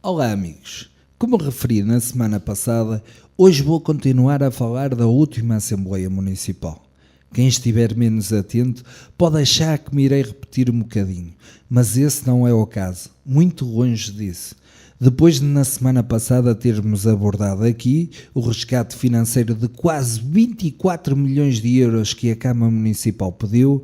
Olá amigos, como referi na semana passada, hoje vou continuar a falar da última Assembleia Municipal. Quem estiver menos atento pode achar que me irei repetir um bocadinho, mas esse não é o caso, muito longe disso. Depois de na semana passada termos abordado aqui o resgate financeiro de quase 24 milhões de euros que a Câmara Municipal pediu,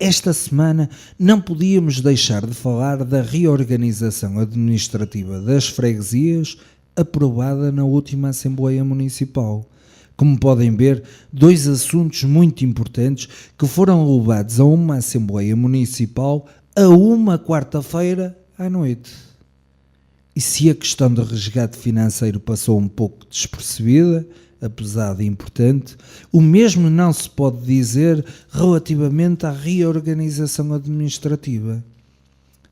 esta semana não podíamos deixar de falar da reorganização administrativa das freguesias aprovada na última Assembleia Municipal. Como podem ver, dois assuntos muito importantes que foram levados a uma Assembleia Municipal a uma quarta-feira à noite. E se a questão do resgate financeiro passou um pouco despercebida, apesar de importante, o mesmo não se pode dizer relativamente à reorganização administrativa.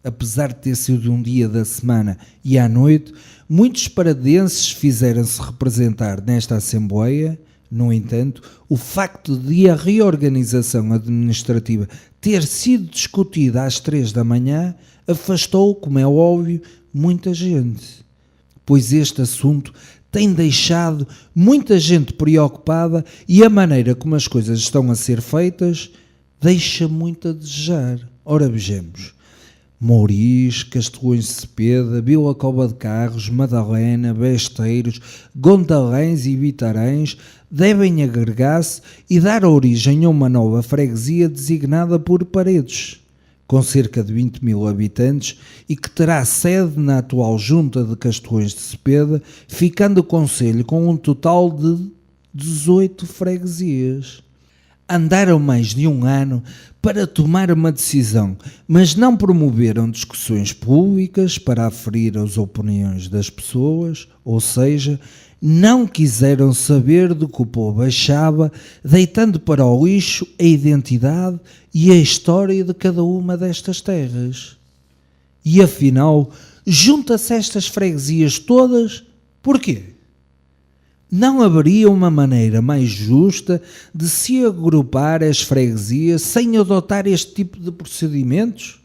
Apesar de ter sido um dia da semana e à noite, muitos paradenses fizeram-se representar nesta Assembleia. No entanto, o facto de a reorganização administrativa ter sido discutida às 3 da manhã afastou, como é óbvio, muita gente, pois este assunto tem deixado muita gente preocupada e a maneira como as coisas estão a ser feitas deixa muito a desejar. Ora vejamos: Mouriz, Castelões de Cepeda, Vila Cova de Carros, Madalena, Besteiros, Gondalães e Vitarães devem agregar-se e dar origem a uma nova freguesia designada por Paredes, com cerca de 20 mil habitantes e que terá sede na atual Junta de Castelões de Cepeda, ficando o concelho com um total de 18 freguesias. Andaram mais de um ano para tomar uma decisão, mas não promoveram discussões públicas para aferir as opiniões das pessoas, ou seja, não quiseram saber do que o povo achava, deitando para o lixo a identidade e a história de cada uma destas terras. E afinal, junta-se estas freguesias todas, porquê? Não haveria uma maneira mais justa de se agrupar as freguesias sem adotar este tipo de procedimentos?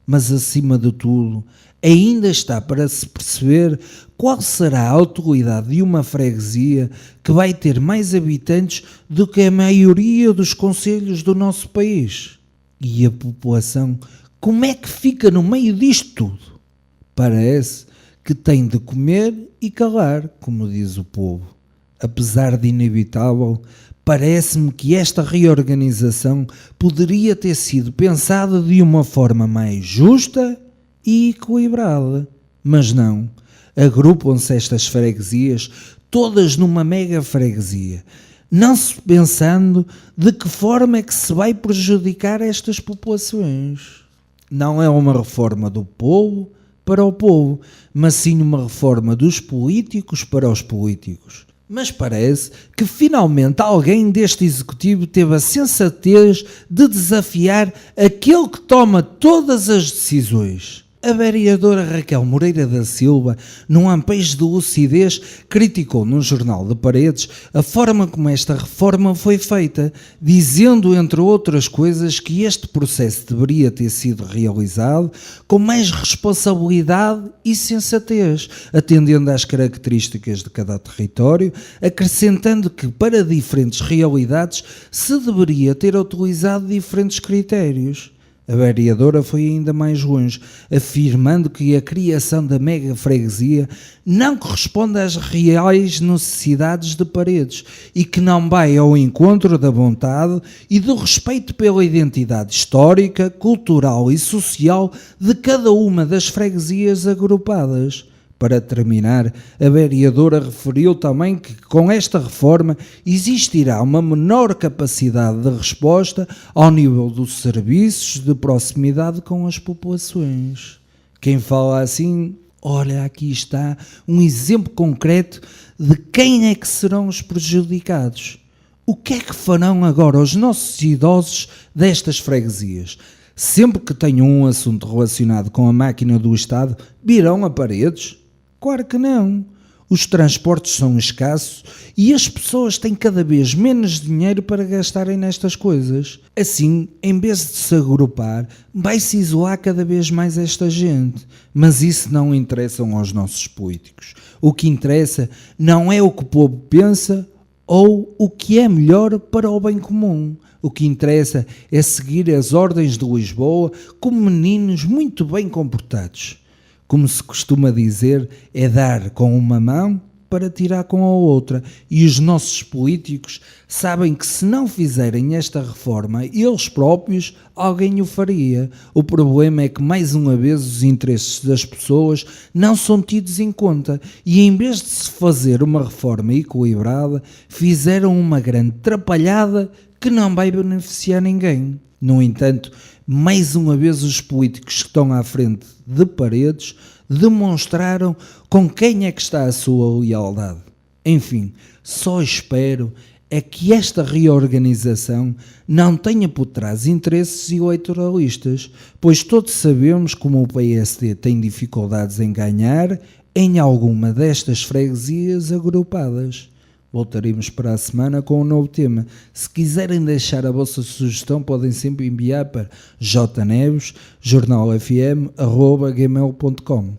Mas acima de tudo, ainda está para se perceber qual será a utilidade de uma freguesia que vai ter mais habitantes do que a maioria dos concelhos do nosso país. E a população, como é que fica no meio disto tudo? Parece que tem de comer e calar, como diz o povo. Apesar de inevitável, parece-me que esta reorganização poderia ter sido pensada de uma forma mais justa e equilibrada. Mas não, agrupam-se estas freguesias todas numa mega freguesia, não se pensando de que forma é que se vai prejudicar estas populações. Não é uma reforma do povo para o povo, mas sim uma reforma dos políticos para os políticos. Mas parece que finalmente alguém deste executivo teve a sensatez de desafiar aquele que toma todas as decisões. A vereadora Raquel Moreira da Silva, num lampejo de lucidez, criticou num jornal de Paredes a forma como esta reforma foi feita, dizendo, entre outras coisas, que este processo deveria ter sido realizado com mais responsabilidade e sensatez, atendendo às características de cada território, acrescentando que para diferentes realidades se deveria ter utilizado diferentes critérios. A vereadora foi ainda mais longe, afirmando que a criação da mega freguesia não corresponde às reais necessidades de Paredes e que não vai ao encontro da vontade e do respeito pela identidade histórica, cultural e social de cada uma das freguesias agrupadas. Para terminar, a vereadora referiu também que com esta reforma existirá uma menor capacidade de resposta ao nível dos serviços de proximidade com as populações. Quem fala assim, olha, aqui está um exemplo concreto de quem é que serão os prejudicados. O que é que farão agora os nossos idosos destas freguesias? Sempre que tenham um assunto relacionado com a máquina do Estado, virão a Paredes? Claro que não. os transportes são escassos e as pessoas têm cada vez menos dinheiro para gastarem nestas coisas. Assim, em vez de se agrupar, vai-se isolar cada vez mais esta gente. Mas isso não interessa aos nossos políticos. O que interessa não é o que o povo pensa ou o que é melhor para o bem comum. O que interessa é seguir as ordens de Lisboa como meninos muito bem comportados. Como se costuma dizer, é dar com uma mão para tirar com a outra. E os nossos políticos sabem que se não fizerem esta reforma, eles próprios, alguém o faria. O problema é que, mais uma vez, os interesses das pessoas não são tidos em conta. E em vez de se fazer uma reforma equilibrada, fizeram uma grande trapalhada que não vai beneficiar ninguém. No entanto, mais uma vez os políticos que estão à frente de Paredes demonstraram com quem é que está a sua lealdade. Enfim, só espero é que esta reorganização não tenha por trás interesses eleitoralistas, pois todos sabemos como o PSD tem dificuldades em ganhar em alguma destas freguesias agrupadas. Voltaremos para a semana com um novo tema. Se quiserem deixar a vossa sugestão, podem sempre enviar para jneves@jornalfm.gmail.com.